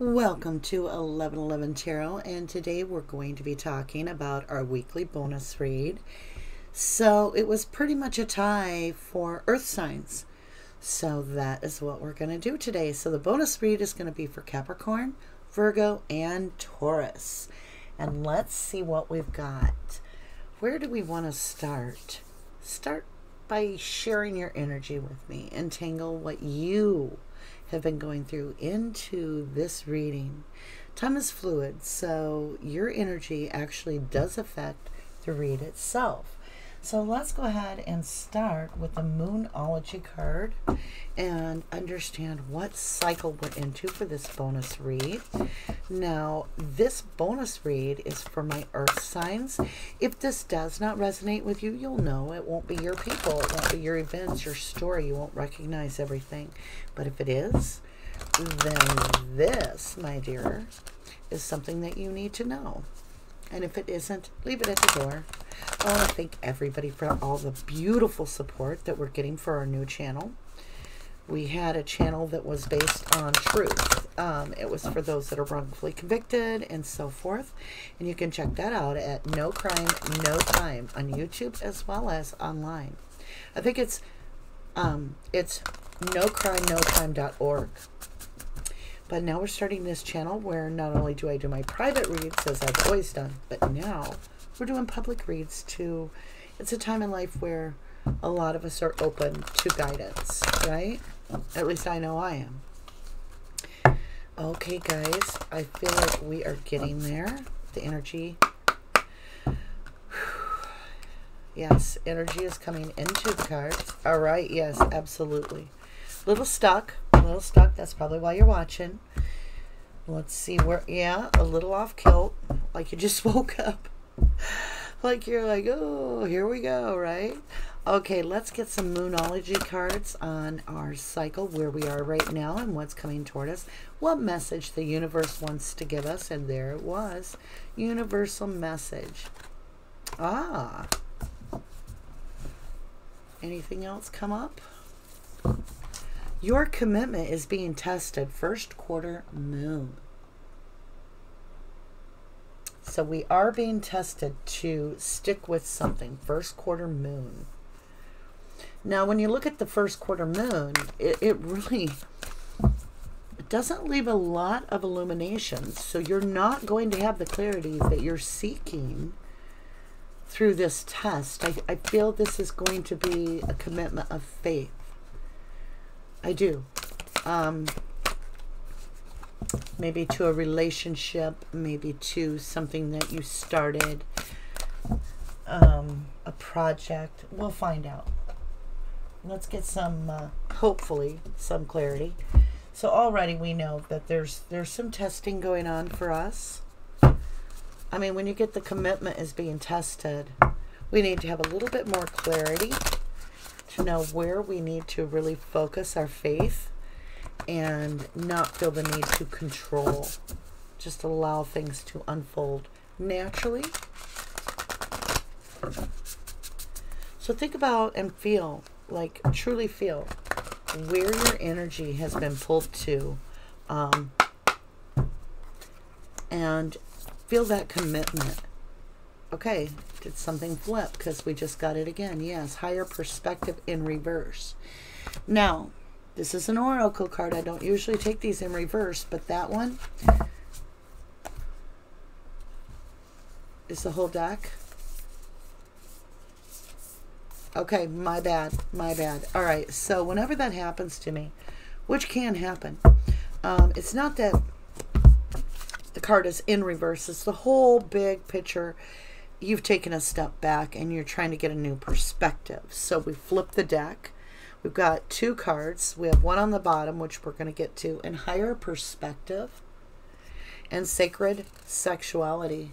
Welcome to 1111 Tarot, and today we're going to be talking about our weekly bonus read. So it was pretty much a tie for earth signs. So that is what we're going to do today. So the bonus read is going to be for Capricorn, Virgo, and Taurus. And let's see what we've got. Where do we want to start? Start by sharing your energy with me. Entangle what you have been going through into this reading. Time is fluid, so your energy actually does affect the read itself. So let's go ahead and start with the Moonology card and understand what cycle we're into for this bonus read. Now, this bonus read is for my earth signs. If this does not resonate with you, you'll know it won't be your people. It won't be your events, your story. You won't recognize everything. But if it is, then this, my dear, is something that you need to know. And if it isn't, leave it at the door. I want to thank everybody for all the beautiful support that we're getting for our new channel. We had a channel that was based on truth. It was for those that are wrongfully convicted and so forth. And you can check that out at No Crime, No Time on YouTube as well as online. I think it's nocrimenotime.org. But now we're starting this channel where not only do I do my private reads, as I've always done, but now we're doing public reads too. It's a time in life where a lot of us are open to guidance, right? At least I know I am. Okay, guys, I feel like we are getting there. The energy. Yes, energy is coming into the cards. All right, yes, absolutely. Little stuck. That's probably why you're watching. Let's see where, yeah, a little off kilt, like you just woke up. Like you're like, oh, here we go, right? Okay, let's get some Moonology cards on our cycle, where we are right now and what's coming toward us. What message the universe wants to give us. And there it was. Universal message. Ah. Anything else come up? Your commitment is being tested. First quarter moon. So we are being tested to stick with something. First quarter moon. Now, when you look at the first quarter moon, it really doesn't leave a lot of illuminations. So you're not going to have the clarity that you're seeking through this test. I feel this is going to be a commitment of faith. I do. Maybe to a relationship, maybe to something that you started, a project. We'll find out. Let's get some, hopefully, some clarity. So already we know that there's some testing going on for us. I mean, when you get the commitment is being tested, we need to have a little bit more clarity to know where we need to really focus our faith and not feel the need to control. Just allow things to unfold naturally. So think about and feel, like truly feel where your energy has been pulled to, and feel that commitment. Okay, did something flip? Because we just got it again. Yes, higher perspective in reverse. Now, this is an oracle card. I don't usually take these in reverse, but that one is the whole deck. Okay, my bad. All right, so whenever that happens to me, which can happen, it's not that the card is in reverse. It's the whole big picture. You've taken a step back and you're trying to get a new perspective. So we flip the deck. We've got two cards. We have one on the bottom, which we're going to get to, and higher perspective and sacred sexuality.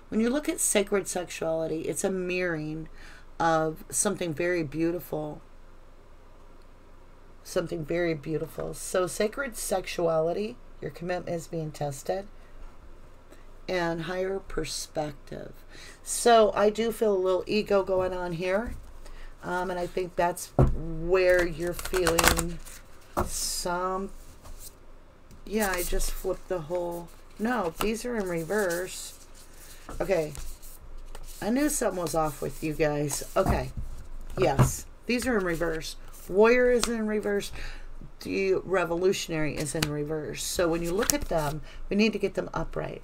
When you look at sacred sexuality, it's a mirroring of something very beautiful. Something very beautiful. So sacred sexuality, your commitment is being tested. And higher perspective. So I do feel a little ego going on here. And I think that's where you're feeling Yeah, I just flipped the whole... No, these are in reverse. Okay. I knew something was off with you guys. Okay. Yes. These are in reverse. Warrior is in reverse. The Revolutionary is in reverse. So when you look at them, we need to get them upright.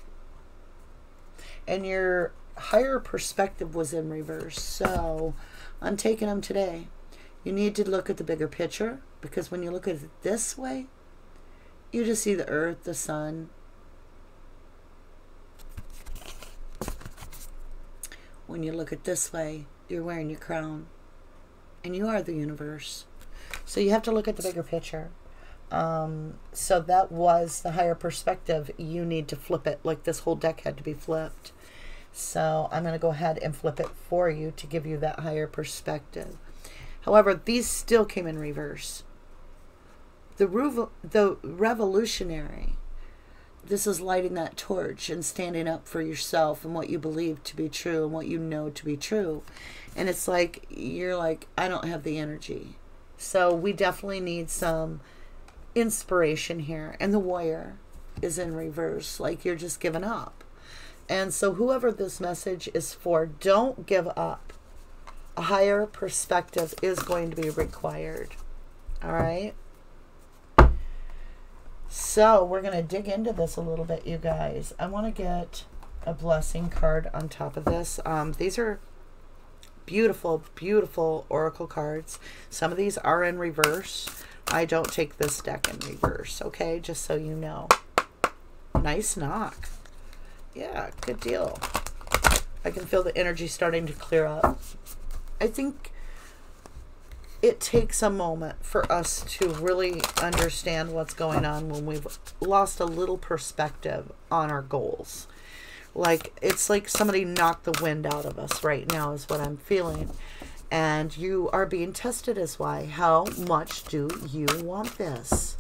And your higher perspective was in reverse. So I'm taking them today. You need to look at the bigger picture, because when you look at it this way, you just see the earth, the sun. When you look at this way, you're wearing your crown. And you are the universe. So you have to look at the bigger picture. So that was the higher perspective. You need to flip it, like this whole deck had to be flipped. So I'm going to go ahead and flip it for you to give you that higher perspective. However, these still came in reverse. The Revolutionary, this is lighting that torch and standing up for yourself and what you believe to be true and what you know to be true. And it's like, you're like, I don't have the energy. So we definitely need some inspiration here. And the Warrior is in reverse, like you're just giving up. And so whoever this message is for, don't give up. A higher perspective is going to be required. All right? So we're going to dig into this a little bit, you guys. I want to get a blessing card on top of this. These are beautiful, beautiful oracle cards. Some of these are in reverse. I don't take this deck in reverse, okay? Just so you know. Nice knock. Yeah, good deal. I can feel the energy starting to clear up. I think it takes a moment for us to really understand what's going on when we've lost a little perspective on our goals. Like, it's like somebody knocked the wind out of us right now is what I'm feeling. And you are being tested as why. How much do you want this?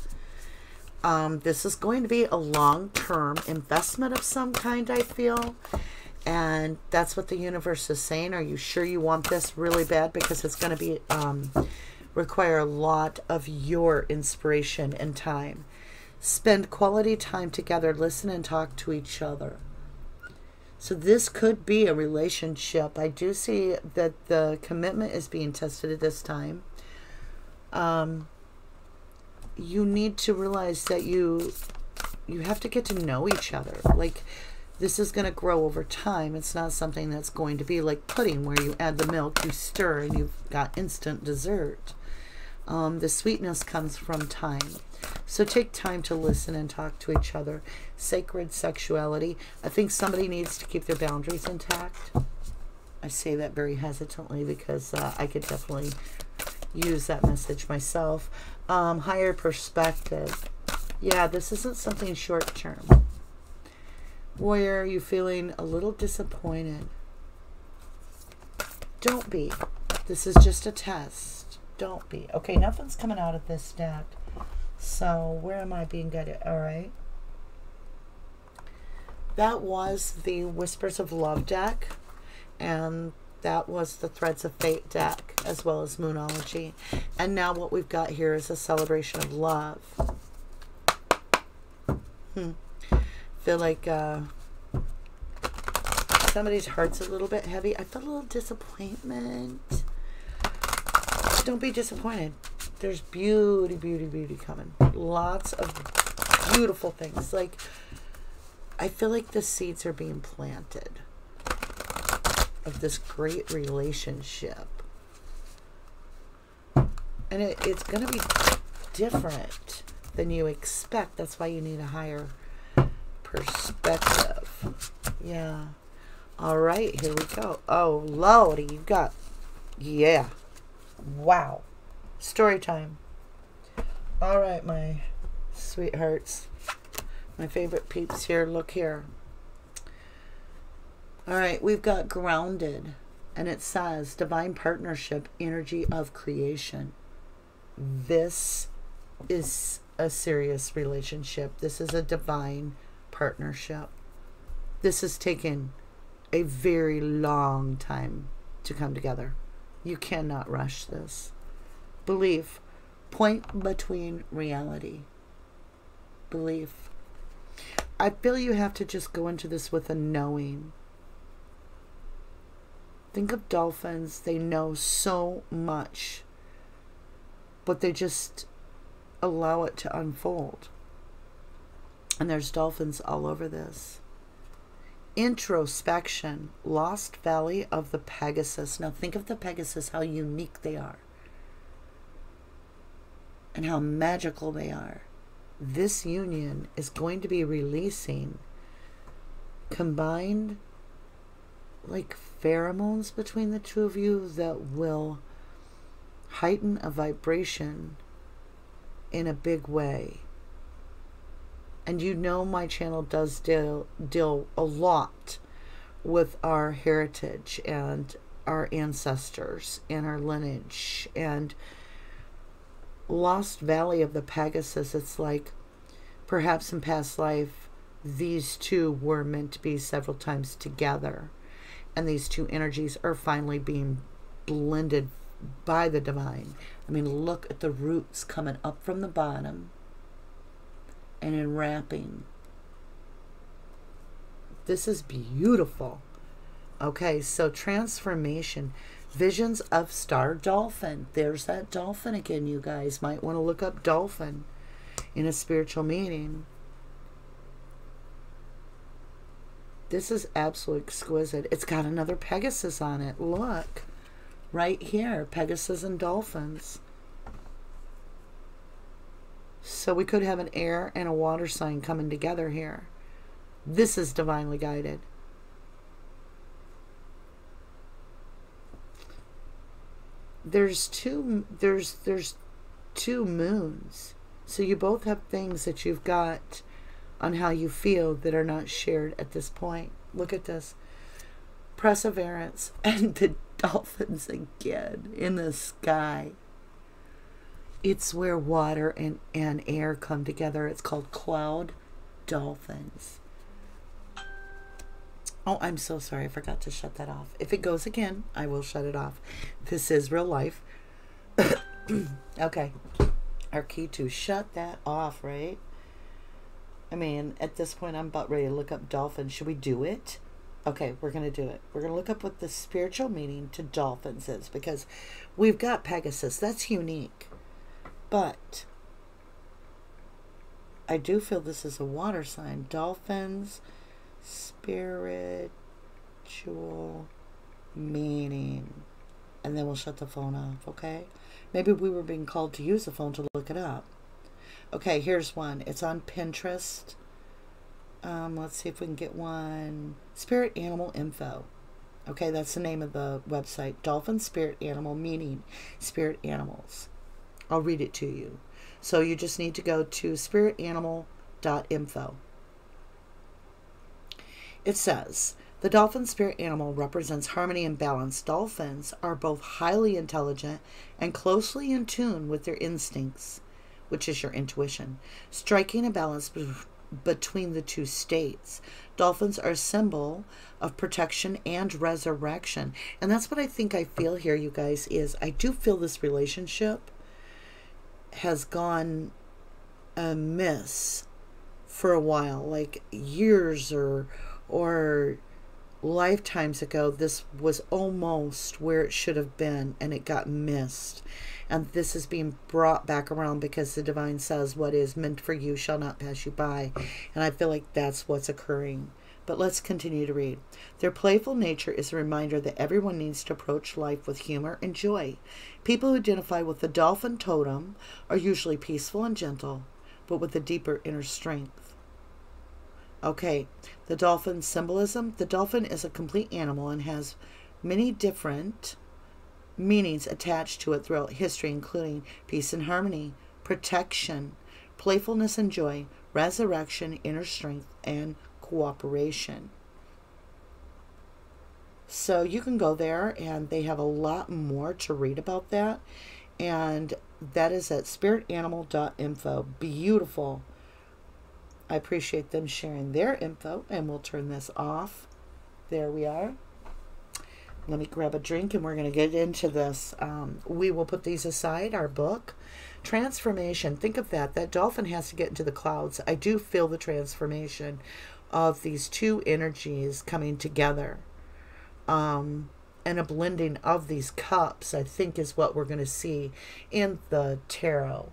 This is going to be a long-term investment of some kind, I feel. And that's what the universe is saying. Are you sure you want this really bad? Because it's going to be require a lot of your inspiration and time. Spend quality time together. Listen and talk to each other. So this could be a relationship. I do see that the commitment is being tested at this time. You need to realize that you have to get to know each other. Like, this is going to grow over time. It's not something that's going to be like pudding where you add the milk, you stir, and you've got instant dessert. The sweetness comes from time. So take time to listen and talk to each other. Sacred sexuality. I think somebody needs to keep their boundaries intact. I say that very hesitantly because I could definitely use that message myself. Higher perspective. Yeah, this isn't something short term. Warrior, you feeling a little disappointed? Don't be. This is just a test. Don't be. Okay, nothing's coming out of this deck. So, where am I being guided? All right. That was the Whispers of Love deck. And that was the Threads of Fate deck, as well as Moonology. And now what we've got here is a celebration of love. Feel like somebody's heart's a little bit heavy. I feel a little disappointment. Don't be disappointed. There's beauty, beauty, beauty coming. Lots of beautiful things. Like, I feel like the seeds are being planted of this great relationship. And it's going to be different than you expect. That's why you need a higher perspective. Yeah. All right, here we go. Oh, Lordy, you got... Yeah. Wow. Story time. All right, my sweethearts. My favorite peeps here. Look here. All right, we've got Grounded. And it says, Divine Partnership, Energy of Creation. This is a serious relationship. This is a divine partnership. This has taken a very long time to come together. You cannot rush this. Belief, Point between reality, belief. I feel you have to just go into this with a knowing. Think of dolphins. They know so much, but they just allow it to unfold. And there's dolphins all over this. Introspection, lost valley of the Pegasus. Now think of the Pegasus, how unique they are and how magical they are. This union is going to be releasing combined like pheromones between the two of you that will heighten a vibration in a big way. And you know my channel does deal a lot with our heritage and our ancestors and our lineage. And Lost Valley of the Pegasus, it's like perhaps in past life these two were meant to be several times together. And these two energies are finally being blended by the divine. I mean, look at the roots coming up from the bottom and enwrapping. This is beautiful. Okay, so transformation. Visions of star dolphin. There's that dolphin again, you guys. Might want to look up dolphin in a spiritual meeting. This is absolutely exquisite. It's got another Pegasus on it. Look. Right here. Pegasus and dolphins. So we could have an air and a water sign coming together here. This is divinely guided. There's two moons. So you both have things that you've got on how you feel that are not shared at this point. Look at this. Perseverance and the dolphins again in the sky. It's where water and air come together. It's called cloud dolphins. Oh, I'm so sorry. I forgot to shut that off. If it goes again, I will shut it off. This is real life. Okay. Our key to shut that off, right? I mean, at this point, I'm about ready to look up dolphins. Should we do it? Okay, we're going to do it. We're going to look up what the spiritual meaning to dolphins is, because we've got Pegasus. That's unique. But I do feel this is a water sign. Dolphins, spiritual meaning. And then we'll shut the phone off, okay? Maybe we were being called to use the phone to look it up. Okay, here's one. It's on Pinterest. Let's see if we can get one. Spirit Animal Info. Okay, that's the name of the website. Dolphin Spirit Animal, meaning spirit animals. I'll read it to you. So you just need to go to spiritanimal.info. It says, the dolphin spirit animal represents harmony and balance. Dolphins are both highly intelligent and closely in tune with their instincts, which is your intuition, striking a balance between the two states. Dolphins are a symbol of protection and resurrection. And that's what I think I feel here, you guys, is I do feel this relationship has gone amiss for a while, like years or lifetimes ago. This was almost where it should have been, and it got missed. And this is being brought back around because the divine says what is meant for you shall not pass you by. And I feel like that's what's occurring. But let's continue to read. Their playful nature is a reminder that everyone needs to approach life with humor and joy. People who identify with the dolphin totem are usually peaceful and gentle, but with a deeper inner strength. Okay, the dolphin symbolism. The dolphin is a complete animal and has many different meanings attached to it throughout history, including peace and harmony, protection, playfulness and joy, resurrection, inner strength, and cooperation. So you can go there, and they have a lot more to read about that, and that is at spiritanimal.info. Beautiful. I appreciate them sharing their info, and we'll turn this off. There we are. Let me grab a drink, and we're going to get into this. We will put these aside, our book, Transformation. Think of that. That dolphin has to get into the clouds. I do feel the transformation of these two energies coming together. And a blending of these cups, I think, is what we're going to see in the tarot.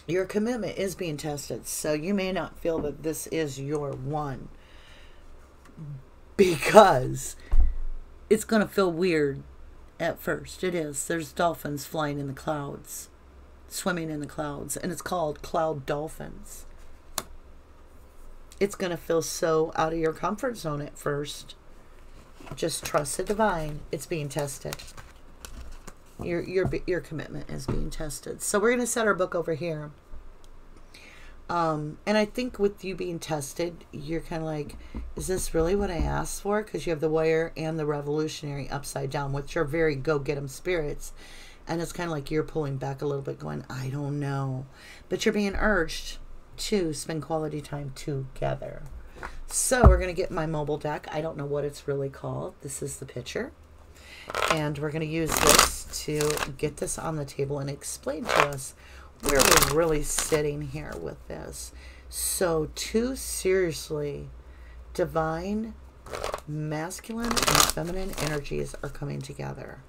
Your commitment is being tested, so you may not feel that this is your one, because it's going to feel weird at first. It is. There's dolphins flying in the clouds, swimming in the clouds, and it's called cloud dolphins. It's going to feel so out of your comfort zone at first. Just trust the divine. It's being tested. Your commitment is being tested. So we're going to set our book over here. And I think with you being tested, you're kind of like, is this really what I asked for? Because you have the Warrior and the Revolutionary upside down, which are very go-get-em spirits. And it's kind of like you're pulling back a little bit going, I don't know. But you're being urged to spend quality time together. So we're going to get my mobile deck. I don't know what it's really called. This is the picture. And we're going to use this to get this on the table and explain to us where we're really sitting here with this. So two seriously divine, masculine, and feminine energies are coming together.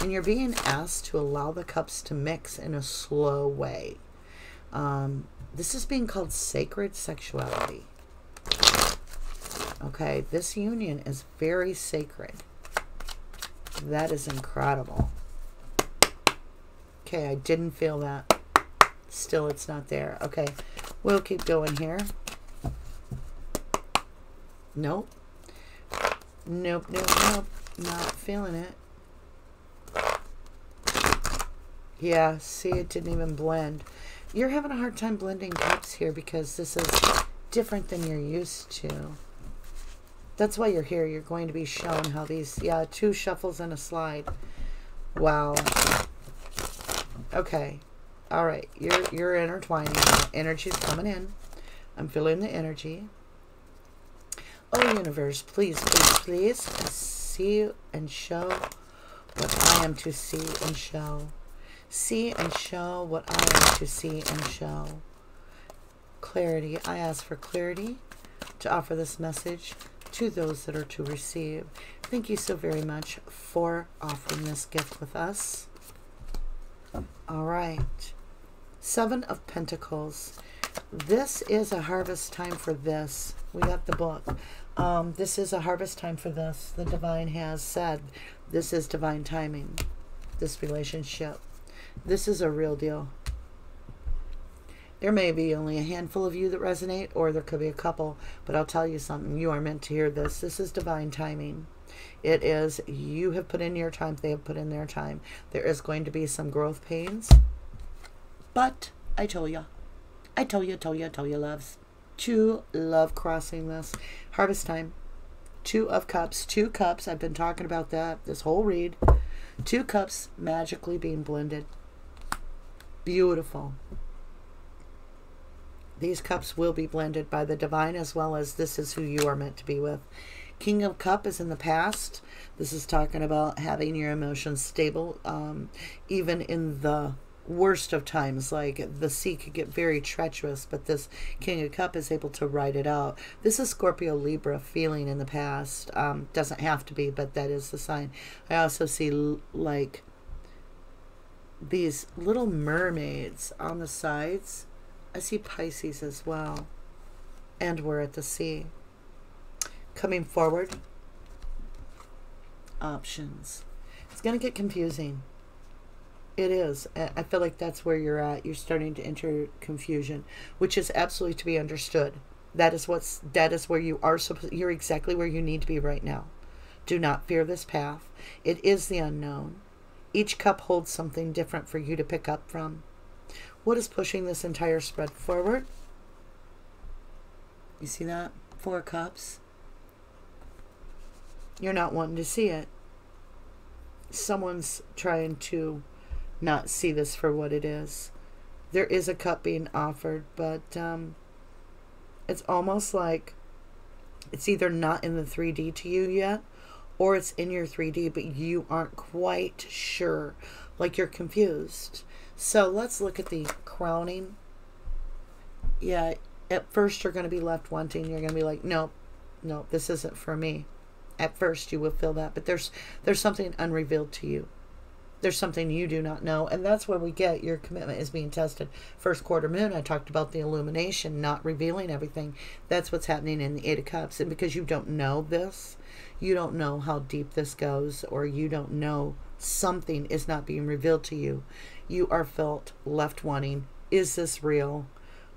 And you're being asked to allow the cups to mix in a slow way. This is being called sacred sexuality. Okay, this union is very sacred. That is incredible. Okay, I didn't feel that. Still, it's not there. Okay, we'll keep going here. Nope. Nope, nope, nope. Not feeling it. Yeah, see, it didn't even blend. You're having a hard time blending cups here because this is different than you're used to. That's why you're here. You're going to be shown how these, yeah, two shuffles and a slide. Wow. Okay. All right. You're intertwining. Energy's coming in. I'm feeling the energy. Oh, universe, please, please, please see and show what I am to see and show. See and show what I am to see and show. Clarity. I ask for clarity to offer this message to those that are to receive. Thank you so very much for offering this gift with us. All right. Seven of Pentacles. This is a harvest time for this. We got the book. This is a harvest time for this. The divine has said this is divine timing. This relationship. This is a real deal. There may be only a handful of you that resonate, or there could be a couple, but I'll tell you something. You are meant to hear this. This is divine timing. It is, you have put in your time, they have put in their time. There is going to be some growth pains, but I told you. I told you, loves. Two love crossing this. Harvest time. Two of Cups. Two cups. I've been talking about that this whole read. Two cups magically being blended. Beautiful. These cups will be blended by the divine, as well as this is who you are meant to be with. King of Cup is in the past. This is talking about having your emotions stable, even in the worst of times. Like the sea could get very treacherous, but this King of Cup is able to ride it out. This is Scorpio, Libra feeling in the past. Doesn't have to be, but that is the sign. I also see like these little mermaids on the sides. I see Pisces as well. And we're at the sea. Coming forward. Options. It's going to get confusing. It is. I feel like that's where you're at. You're starting to enter confusion, which is absolutely to be understood. That is where you are. You're exactly where you need to be right now. Do not fear this path. It is the unknown. Each cup holds something different for you to pick up from. What is pushing this entire spread forward? You see that? 4 cups. You're not wanting to see it. Someone's trying to not see this for what it is. There is a cup being offered, but it's almost like it's either not in the 3D to you yet, or it's in your 3D, but you aren't quite sure, like you're confused. So let's look at the crowning. Yeah, at first you're going to be left wanting. You're going to be like, nope, nope, this isn't for me. At first you will feel that, but there's something unrevealed to you. There's something you do not know, and that's where we get your commitment is being tested. First quarter moon, I talked about the illumination, not revealing everything. That's what's happening in the Eight of Cups. And because you don't know this, you don't know how deep this goes, or you don't know, something is not being revealed to you. You are felt left wanting. Is this real?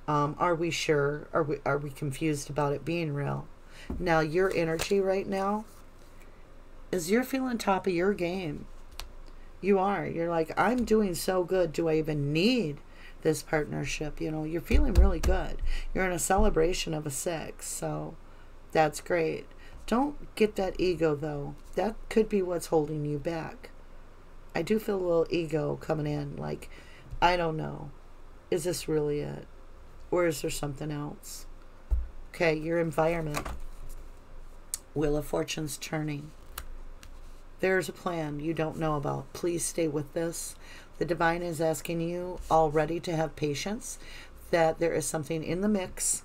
Are we sure? Are we confused about it being real? Now, your energy right now is you're feeling top of your game. You are. You're like, I'm doing so good. Do I even need this partnership? You know, you're feeling really good. You're in a celebration of a 6, so that's great. Don't get that ego, though. That could be what's holding you back. I do feel a little ego coming in, like, I don't know. Is this really it? Or is there something else? Okay, your environment. Wheel of Fortune's turning. There's a plan you don't know about. Please stay with this. The divine is asking you already to have patience, that there is something in the mix,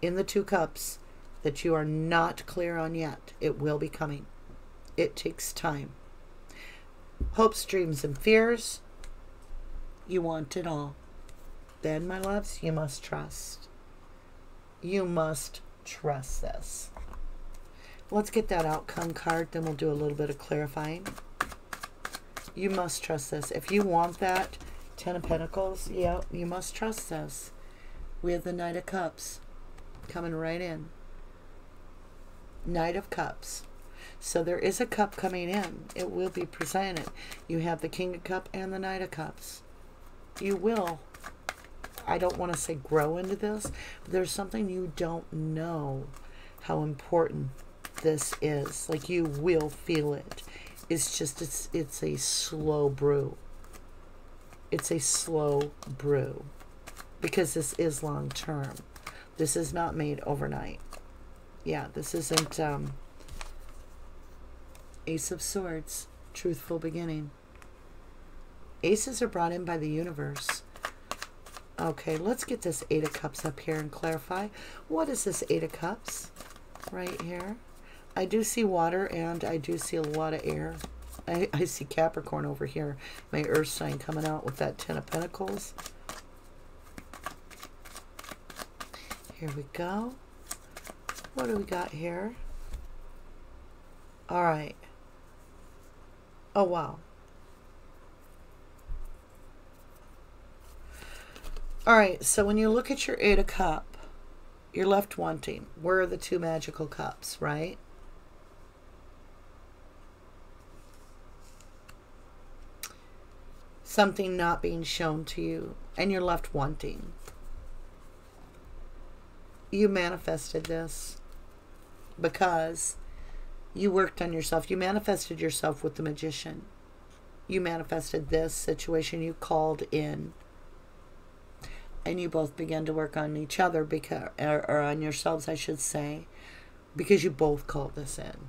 in the 2 cups, that you are not clear on yet. It will be coming. It takes time. Hopes, dreams, and fears. You want it all. Then, my loves, you must trust. You must trust this. Let's get that outcome card, then we'll do a little bit of clarifying. You must trust this. If you want that 10 of Pentacles, yeah, you must trust this. We have the Knight of Cups coming right in. Knight of Cups. So there is a cup coming in. It will be presented. You have the King of Cups and the Knight of Cups. You will, I don't want to say grow into this, but there's something you don't know how important this is. Like, you will feel it. It's just, it's a slow brew. It's a slow brew, because this is long term. This is not made overnight. Yeah, this isn't Ace of Swords, truthful beginning. Aces are brought in by the universe. Okay, let's get this 8 of Cups up here and clarify. What is this 8 of Cups right here? I do see water, and I do see a lot of air. I see Capricorn over here, my earth sign, coming out with that 10 of Pentacles. Here we go. What do we got here? All right. Oh, wow. All right, so when you look at your 8 of Cups, you're left wanting. Where are the 2 magical cups, right? Something not being shown to you, and you're left wanting. You manifested this because you worked on yourself. You manifested yourself with the Magician. You manifested this situation. You called in, and you both began to work on each other, because, or on yourselves, I should say, because you both called this in.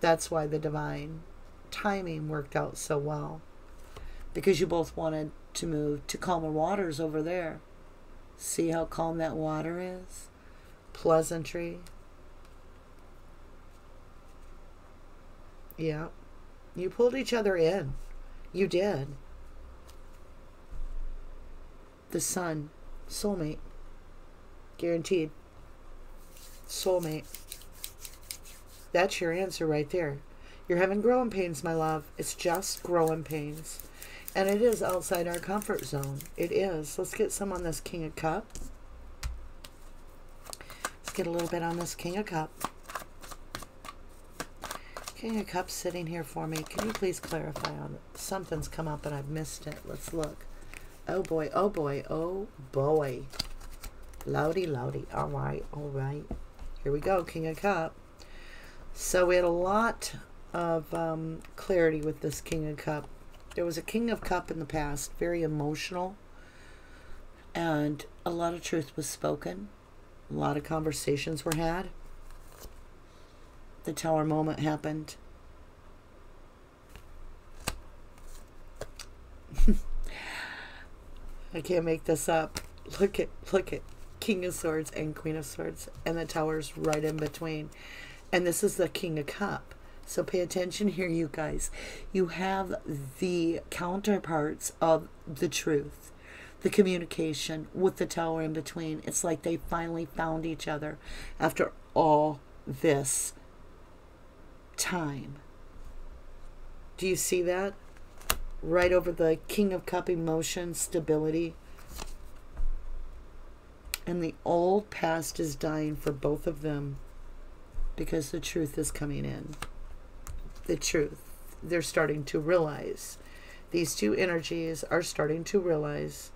That's why the divine timing worked out so well, because you both wanted to move to calmer waters over there. See how calm that water is? Pleasantry. Yeah. You pulled each other in. You did. The Sun. Soulmate. Guaranteed. Soulmate. That's your answer right there. You're having growing pains, my love. It's just growing pains. And it is outside our comfort zone. It is. Let's get some on this King of Cups. Let's get a little bit on this King of Cups. King of Cups sitting here for me. Can you please clarify on it? Something's come up and I've missed it. Let's look. Oh boy, oh boy, oh boy. Loudy, loudy. All right, all right. Here we go, King of Cups. So we had a lot of clarity with this King of Cups. There was a King of Cups in the past, very emotional, and a lot of truth was spoken. A lot of conversations were had. the Tower moment happened. I can't make this up. Look at King of Swords and Queen of Swords, and the Tower's right in between. And this is the King of Cup. So pay attention here, you guys. You have the counterparts of the truth, the communication with the Tower in between. It's like they finally found each other after all this time. Do you see that? Right over the King of Cup, emotion, stability. And the old past is dying for both of them because the truth is coming in. The truth. They're starting to realize. These two energies are starting to realize.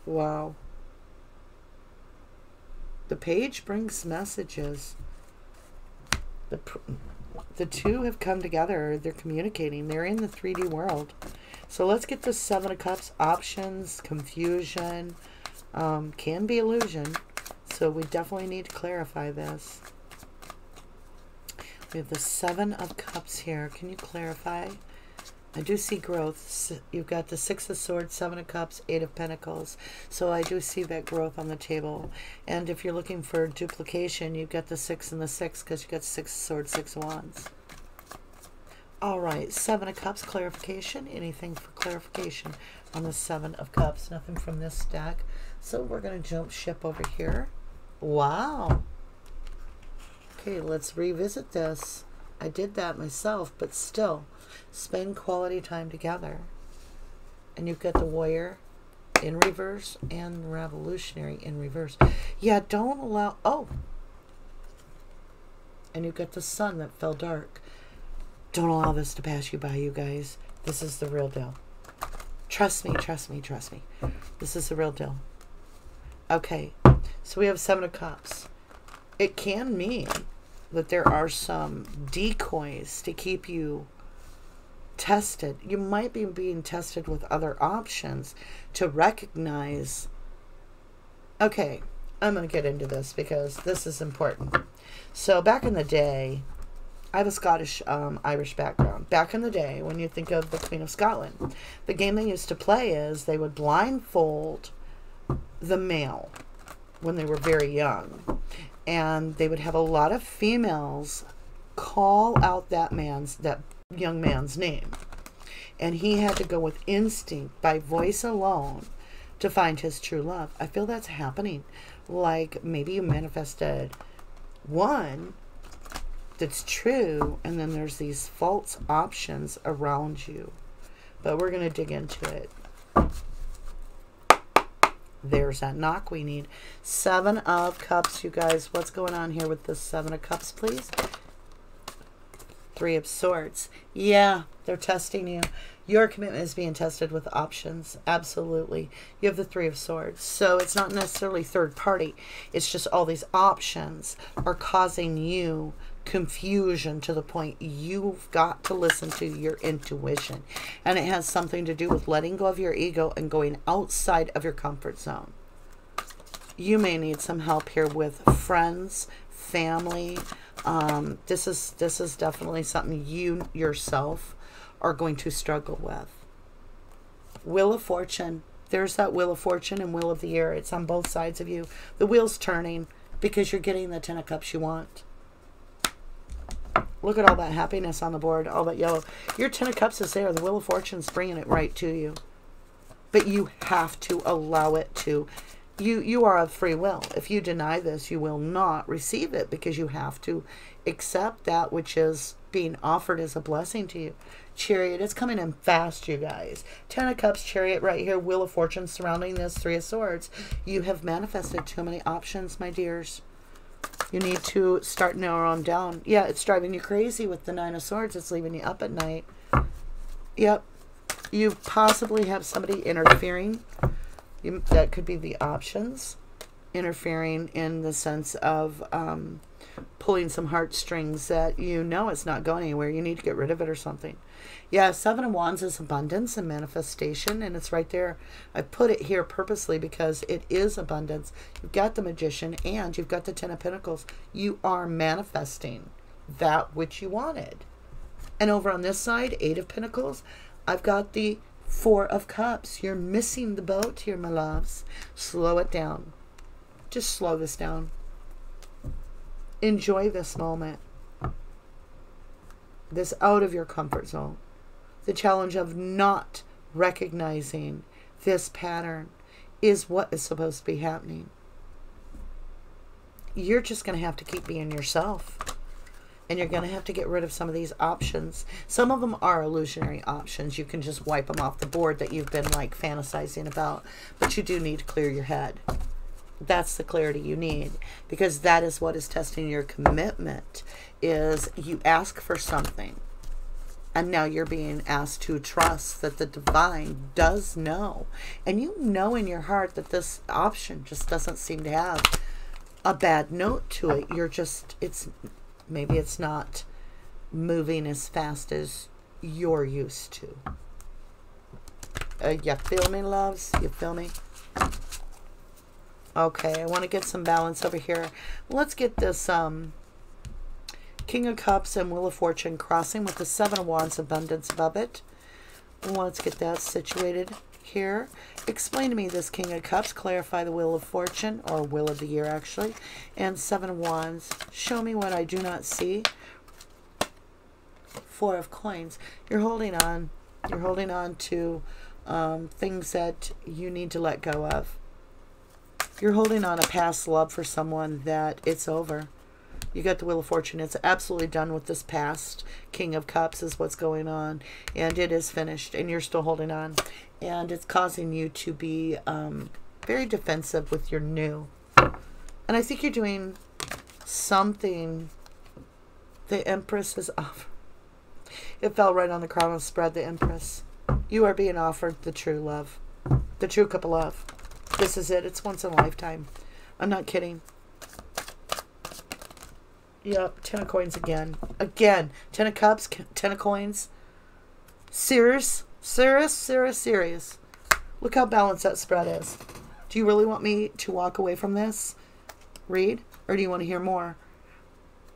Wow. The Page brings messages. The two have come together. They're communicating. They're in the 3D world. So let's get the Seven of Cups. Options, confusion, can be illusion. So we definitely need to clarify this. We have the Seven of Cups here. Can you clarify? I do see growth. You've got the Six of Swords, Seven of Cups, Eight of Pentacles. So I do see that growth on the table. And if you're looking for duplication, you've got the 6 and the 6 because you've got Six of Swords, Six of Wands. All right, Seven of Cups, clarification. Anything for clarification on the Seven of Cups? Nothing from this deck. So we're going to jump ship over here. Wow. Okay, let's revisit this. I did that myself, but still, spend quality time together. And you've got the Warrior in reverse and Revolutionary in reverse. Yeah, don't allow... Oh! And you've got the Sun that fell dark. Don't allow this to pass you by, you guys. This is the real deal. Trust me, trust me, trust me. This is the real deal. Okay, so we have Seven of Cups. It can mean that there are some decoys to keep you tested. You might be being tested with other options to recognize... Okay, I'm going to get into this because this is important. So back in the day, I have a Scottish, Irish background. Back in the day, when you think of the Queen of Scotland, the game they used to play is they would blindfold the male when they were very young. And they would have a lot of females call out that young man's name. And he had to go with instinct, by voice alone, to find his true love. I feel that's happening. Like maybe you manifested one that's true, and then there's these false options around you. But we're going to dig into it. There's that knock we need. Seven of Cups, you guys. What's going on here with the Seven of Cups, please? Three of Swords. Yeah, they're testing you. Your commitment is being tested with options. Absolutely. You have the Three of Swords. So it's not necessarily third party. It's just all these options are causing you confusion to the point you've got to listen to your intuition. And it has something to do with letting go of your ego and going outside of your comfort zone. You may need some help here with friends, family. This is definitely something you yourself are going to struggle with. Wheel of Fortune. There's that Wheel of Fortune and Wheel of the Year. It's on both sides of you. The wheel's turning because you're getting the Ten of Cups you want. Look at all that happiness on the board, all that yellow. Your Ten of Cups is there. The Wheel of Fortune's bringing it right to you. But you have to allow it to. You are of free will. If you deny this, you will not receive it because you have to accept that which is being offered as a blessing to you. Chariot, it's coming in fast, you guys. Ten of Cups, Chariot right here. Wheel of Fortune surrounding this. Three of Swords. You have manifested too many options, my dears. You need to start narrowing down. Yeah, it's driving you crazy with the Nine of Swords. It's leaving you up at night. Yep. You possibly have somebody interfering. That could be the options. interfering in the sense of pulling some heartstrings that you know it's not going anywhere. You need to get rid of it or something. Yeah, Seven of Wands is abundance and manifestation, and it's right there. I put it here purposely because it is abundance. You've got the Magician and you've got the Ten of Pentacles. You are manifesting that which you wanted. And over on this side, Eight of Pentacles, I've got the Four of Cups. You're missing the boat here, my loves. Slow it down. Just slow this down. Enjoy this moment. This out of your comfort zone. The challenge of not recognizing this pattern is what is supposed to be happening. You're just going to have to keep being yourself. And you're going to have to get rid of some of these options. Some of them are illusionary options. You can just wipe them off the board that you've been like fantasizing about. But you do need to clear your head. That's the clarity you need, because that is what is testing your commitment. Is you ask for something and now you're being asked to trust that the divine does know, and you know in your heart that this option just doesn't seem to have a bad note to it. You're just, maybe it's not moving as fast as you're used to. You feel me, loves? You feel me? Okay, I want to get some balance over here. Let's get this King of Cups and Wheel of Fortune crossing with the Seven of Wands, abundance above it. Let's get that situated here. Explain to me this King of Cups. Clarify the Wheel of Fortune, or Wheel of the Year actually. And Seven of Wands. Show me what I do not see. Four of Coins. You're holding on. You're holding on to things that you need to let go of. You're holding on a past love for someone that it's over. You got the Wheel of Fortune. It's absolutely done with this past. King of Cups is what's going on. And it is finished. And you're still holding on. And it's causing you to be very defensive with your new. And I think you're doing something. The Empress is off. It fell right on the crown of spread, the Empress. You are being offered the true love. The true cup of love. This is it. It's once in a lifetime. I'm not kidding. Yep. Ten of Coins again. Again. Ten of Cups. Ten of Coins. Serious. Look how balanced that spread is. Do you really want me to walk away from this read? Or do you want to hear more?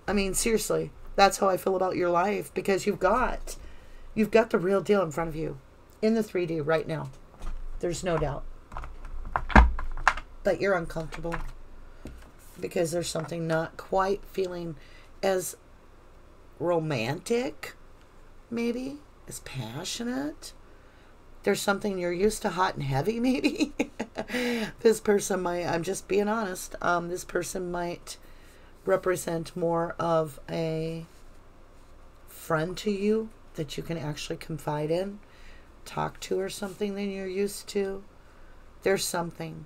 I mean, seriously. That's how I feel about your life. Because you've got the real deal in front of you. In the 3D right now. There's no doubt. But you're uncomfortable because there's something not quite feeling as romantic, maybe, as passionate. There's something you're used to hot and heavy, maybe. This person might, I'm just being honest, this person might represent more of a friend to you that you can actually confide in, talk to, or something than you're used to. There's something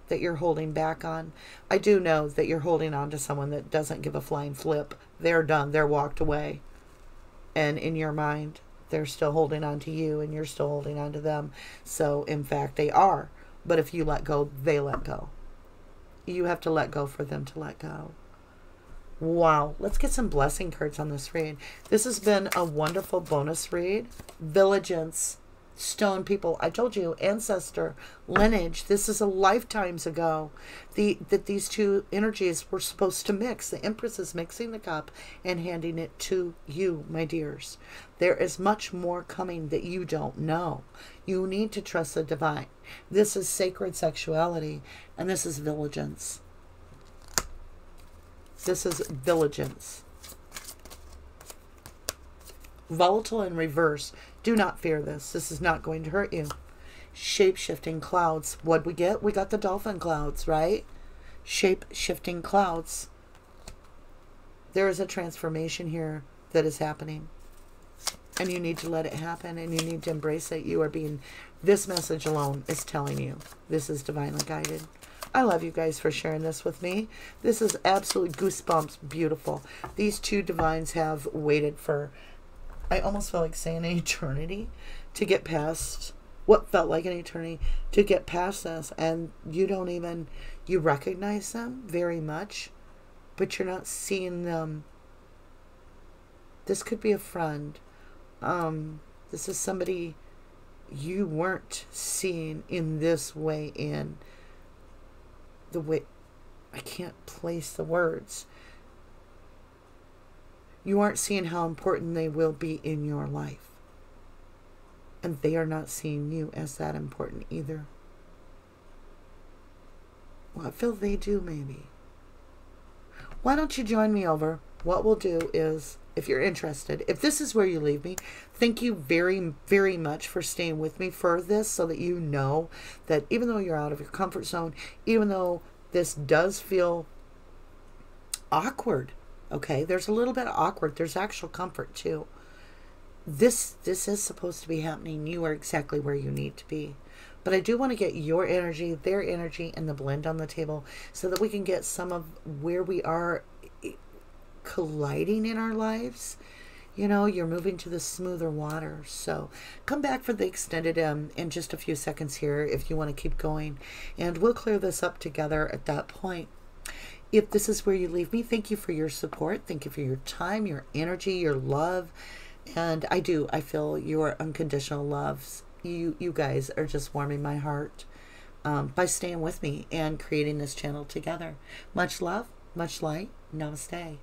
that you're holding back on. I do know that you're holding on to someone that doesn't give a flying flip. They're done. They're walked away. And in your mind, they're still holding on to you and you're still holding on to them. So, in fact, they are. But if you let go, they let go. You have to let go for them to let go. Wow. Let's get some blessing cards on this read. This has been a wonderful bonus read. Vigilance. Stone people. I told you, ancestor, lineage. This is a lifetimes ago that these two energies were supposed to mix. The Empress is mixing the cup and handing it to you, my dears. There is much more coming that you don't know. You need to trust the divine. This is sacred sexuality, and this is vigilance. This is vigilance. Volatile in reverse. Do not fear this. This is not going to hurt you. Shape-shifting clouds. What'd we get? We got the dolphin clouds, right? Shape-shifting clouds. There is a transformation here that is happening. And you need to let it happen. And you need to embrace it. You are being... This message alone is telling you. This is divinely guided. I love you guys for sharing this with me. This is absolutely goosebumps beautiful. These two divines have waited for... I almost feel like saying an eternity to get past what felt like an eternity to get past this, and you don't even, you recognize them very much, but you're not seeing them. This could be a friend. This is somebody you weren't seeing in this way, in the way, I can't place the words. You aren't seeing how important they will be in your life. And they are not seeing you as that important either. Well, I feel they do, maybe. Why don't you join me over? What we'll do is, if you're interested, if this is where you leave me, thank you very, very much for staying with me for this, so that you know that even though you're out of your comfort zone, even though this does feel awkward, okay, there's a little bit of awkward, there's actual comfort too. This is supposed to be happening. You are exactly where you need to be. But I do want to get your energy, their energy, and the blend on the table, so that we can get some of where we are colliding in our lives. You know, you're moving to the smoother water. So come back for the extended in just a few seconds here if you want to keep going. And we'll clear this up together at that point. If this is where you leave me, thank you for your support. Thank you for your time, your energy, your love. And I feel your unconditional loves. You guys are just warming my heart by staying with me and creating this channel together. Much love, much light. Namaste.